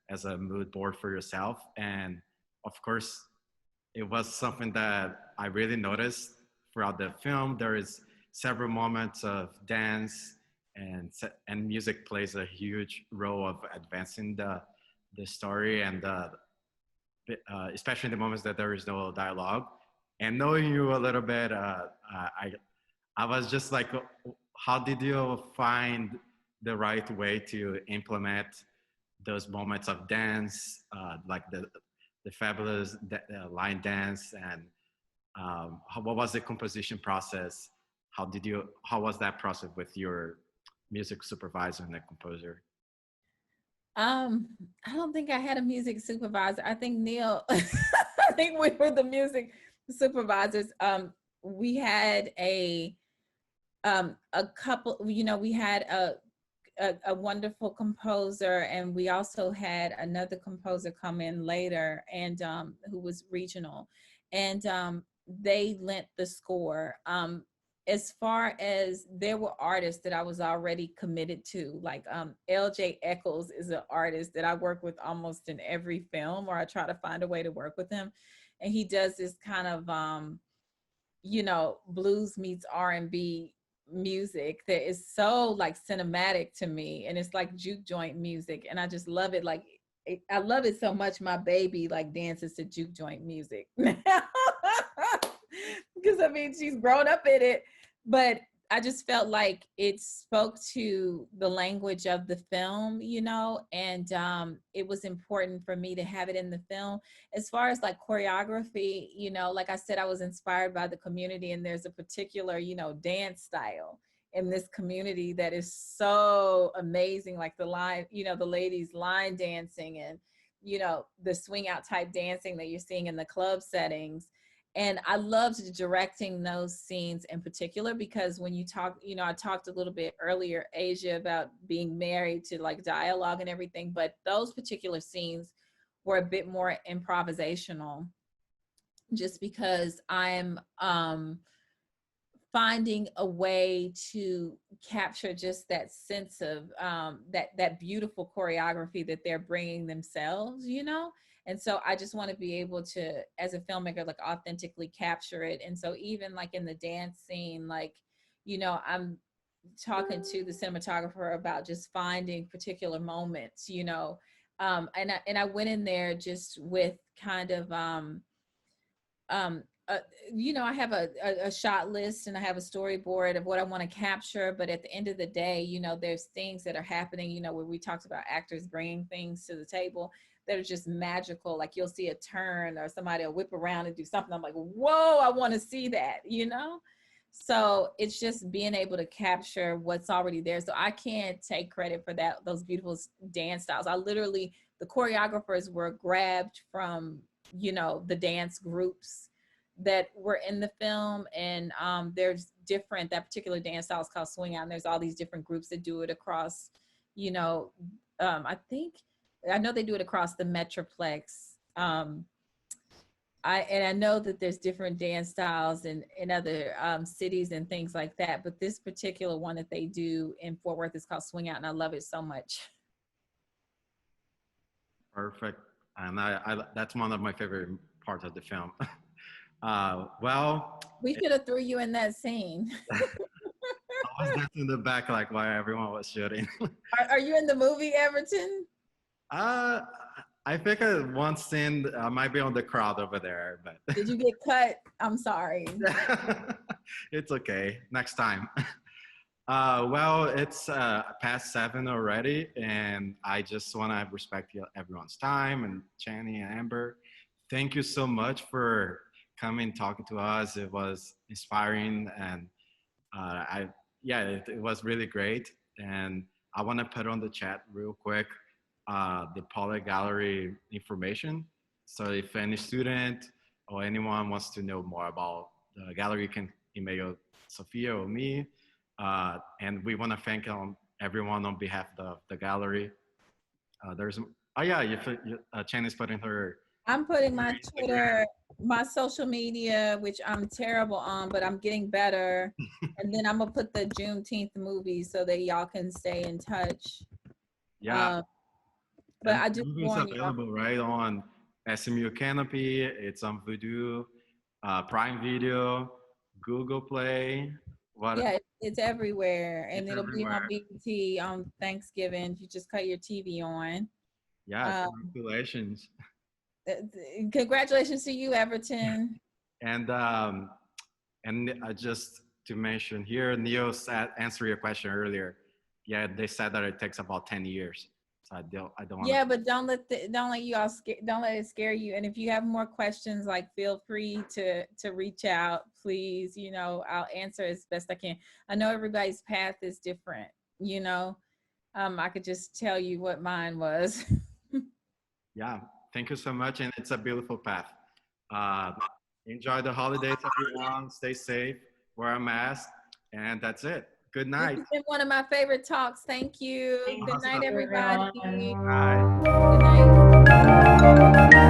as a mood board for yourself. And of course, it was something that I really noticed throughout the film. There is several moments of dance, and music plays a huge role of advancing the story, and especially in the moments that there is no dialogue. And knowing you a little bit, I was just like, how did you find the right way to implement those moments of dance, like the fabulous line dance, and what was the composition process? How was that process with your music supervisor and the composer? I don't think I had a music supervisor. I think Neil, I think we were the music supervisors. We had a couple, we had a wonderful composer, and we also had another composer come in later, and who was regional, and they lent the score. As far as, there were artists that I was already committed to, like LJ Eccles is an artist that I work with almost in every film, or I try to find a way to work with him. And he does this kind of, blues meets R&B music that is so like cinematic to me. And it's like juke joint music. And I just love it. Like, I love it so much. My baby like dances to juke joint music. Because I mean, she's grown up in it, but I just felt like it spoke to the language of the film, and it was important for me to have it in the film. As far as like choreography, like I said, I was inspired by the community, and there's a particular, dance style in this community that is so amazing, like the line, the ladies line dancing, and, the swing out type dancing that you're seeing in the club settings. And I loved directing those scenes in particular, because when you talk, I talked a little bit earlier, Asia, about being married to like dialogue and everything, but those particular scenes were a bit more improvisational, just because I'm finding a way to capture just that sense of that beautiful choreography that they're bringing themselves, And so I just want to be able to, as a filmmaker, like authentically capture it. And so even like in the dance scene, like, I'm talking to the cinematographer about just finding particular moments, and I went in there just with kind of, I have a shot list, and I have a storyboard of what I want to capture. But at the end of the day, there's things that are happening, where we talked about actors bringing things to the table that are just magical. Like you'll see a turn, or somebody will whip around and do something. I'm like, whoa, I want to see that, So it's just being able to capture what's already there. So I can't take credit for that, those beautiful dance styles. The choreographers were grabbed from, the dance groups that were in the film. And there's that particular dance style is called swing out. And there's all these different groups that do it across, I know they do it across the Metroplex. I know that there's different dance styles in other cities and things like that, but this particular one that they do in Fort Worth is called Swing Out, and I love it so much. Perfect. And I that's one of my favorite parts of the film. Well, we should have threw you in that scene. I was just in the back, like while everyone was shooting. Are you in the movie, Everton? I I think one scene might be on the crowd over there, but Did you get cut? I'm sorry. it's okay. Next time. Well, it's past 7 already, and I just want to respect everyone's time. And Channy and Amber, thank you so much for coming, talking to us. It was inspiring, and it was really great. And I want to put on the chat real quick the Pollock Gallery information. So if any student or anyone wants to know more about the gallery, you can email Sophia or me. And we want to thank everyone on behalf of the gallery. Chen is putting her. I'm putting my Twitter, my social media, which I'm terrible on, but I'm getting better. And then I'm gonna put the Juneteenth movie so that y'all can stay in touch. Yeah. But and I just want available right on SMU Kanopy. It's on Vudu, Prime Video, Google Play. Yeah, it's everywhere, and It's it'll everywhere. be on BT on Thanksgiving. You just cut your TV on. Yeah, congratulations. Congratulations to you, Everton. And just to mention here, Neil answered your question earlier. Yeah, they said that it takes about 10 years. So I don't want. Yeah, but don't let you all don't let it scare you. And if you have more questions, like feel free to reach out, please. You know, I'll answer as best I can. I know everybody's path is different. You know, I could just tell you what mine was. Yeah, thank you so much, and it's a beautiful path. Enjoy the holidays, everyone. Stay safe, wear a mask, and that's it. Good night. This has been one of my favorite talks. Thank you. Good night, everybody. Bye. Good night.